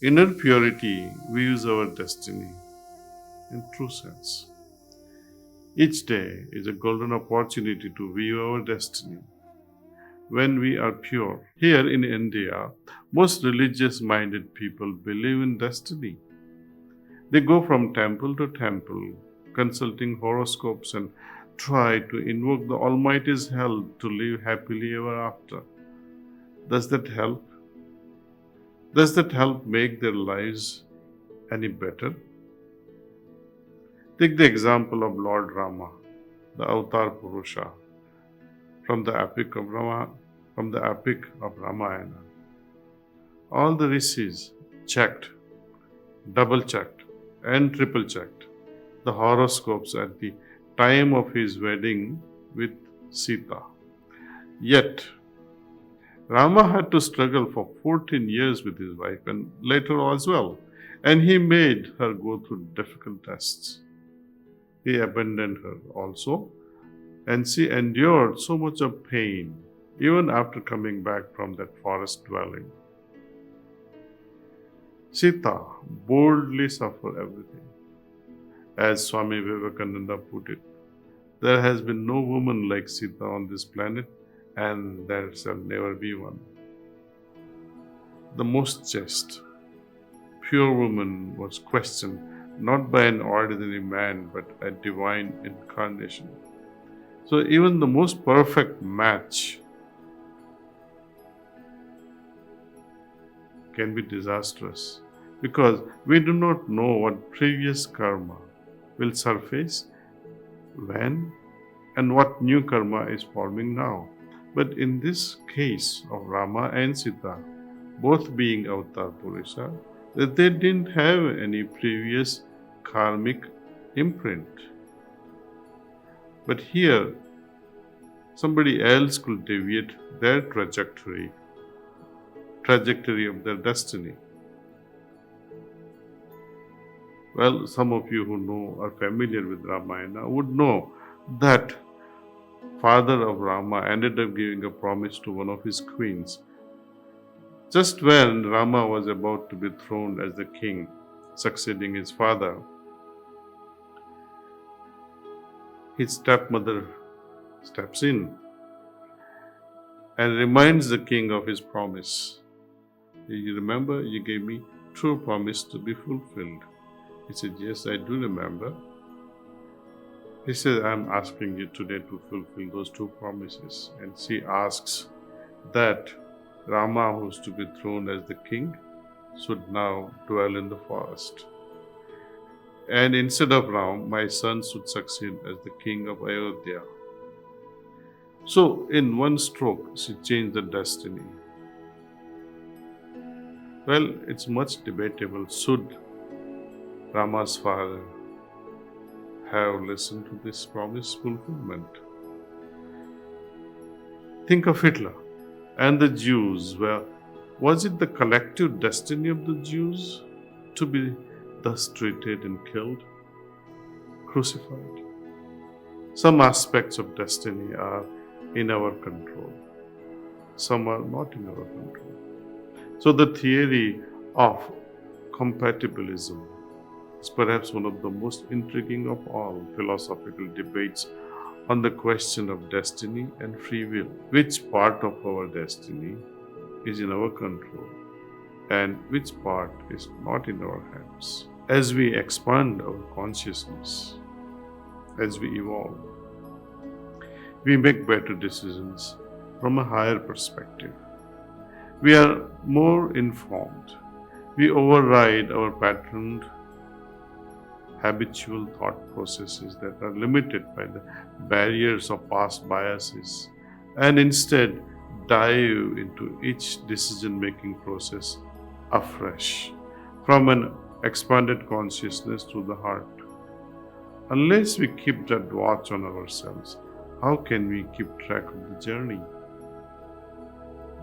Inner purity views our destiny in true sense. Each day is a golden opportunity to view our destiny when we are pure. Here in India, most religious minded people believe in destiny. They go from temple to temple, consulting horoscopes and try to invoke the Almighty's help to live happily ever after. Does that help? Does that help make their lives any better? Take the example of Lord Rama, the Avatar Purusha, from the epic of Ramayana. All the rishis checked, double checked, and triple checked the horoscopes at the time of his wedding with Sita. Yet, Rama had to struggle for 14 years with his wife and later as well, and he made her go through difficult tests. He abandoned her also, and she endured so much of pain even after coming back from that forest dwelling. Sita boldly suffered everything. As Swami Vivekananda put it, there has been no woman like Sita on this planet, and there shall never be one. The most chaste, pure woman was questioned not by an ordinary man but a divine incarnation. So even the most perfect match can be disastrous because we do not know what previous karma will surface when and what new karma is forming now. But in this case of Rama and Sita, both being Avatar Purusha, that they didn't have any previous karmic imprint. But here, somebody else could deviate their trajectory of their destiny. Well, some of you who know are familiar with Ramayana would know that father of Rama ended up giving a promise to one of his queens. Just when Rama was about to be throned as the king, succeeding his father, his stepmother steps in and reminds the king of his promise. You remember, you gave me true promise to be fulfilled. He said, yes, I do remember. He said, I'm asking you today to fulfill those two promises. And she asks that Rama, who is to be throned as the king, should now dwell in the forest. And instead of Ram, my son should succeed as the king of Ayodhya. So, in one stroke, she changed the destiny. Well, it's much debatable. Should Rama's father have listened to this promise fulfillment? Think of Hitler and the Jews. Was it the collective destiny of the Jews to be thus treated and killed, crucified? Some aspects of destiny are in our control. Some are not in our control. So the theory of compatibilism is perhaps one of the most intriguing of all philosophical debates on the question of destiny and free will. Which part of our destiny is in our control and which part is not in our hands? As we expand our consciousness, as we evolve, we make better decisions from a higher perspective. We are more informed. We override our patterned, habitual thought processes that are limited by the barriers of past biases and instead dive into each decision-making process afresh from an expanded consciousness through the heart. Unless we keep that watch on ourselves, how can we keep track of the journey?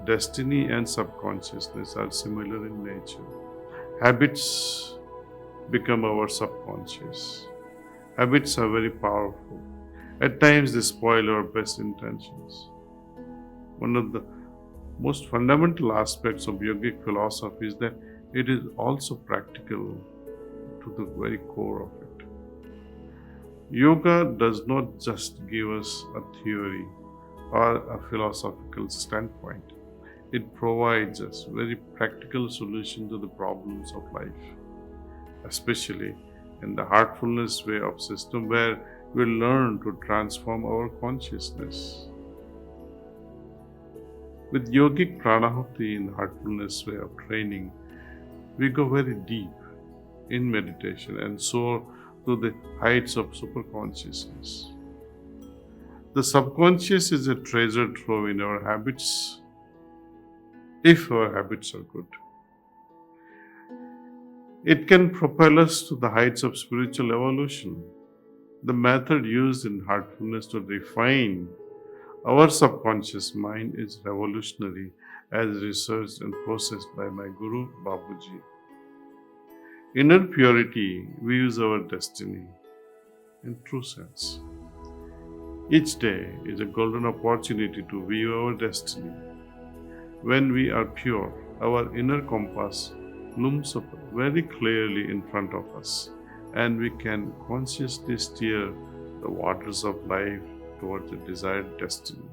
Destiny and subconsciousness are similar in nature. Habits become our subconscious. Habits are very powerful. At times they spoil our best intentions. One of the most fundamental aspects of yogic philosophy is that it is also practical to the very core of it. Yoga does not just give us a theory or a philosophical standpoint. It provides us very practical solution to the problems of life, especially in the heartfulness way of system where we learn to transform our consciousness. With yogic pranahati in heartfulness way of training, we go very deep in meditation and soar to the heights of superconsciousness. The subconscious is a treasure trove in our habits, if our habits are good. It can propel us to the heights of spiritual evolution. The method used in heartfulness to refine our subconscious mind is revolutionary, as researched and processed by my Guru Babuji. Inner purity views our destiny in true sense. Each day is a golden opportunity to view our destiny. When we are pure, our inner compass looms up very clearly in front of us, and we can consciously steer the waters of life towards the desired destiny.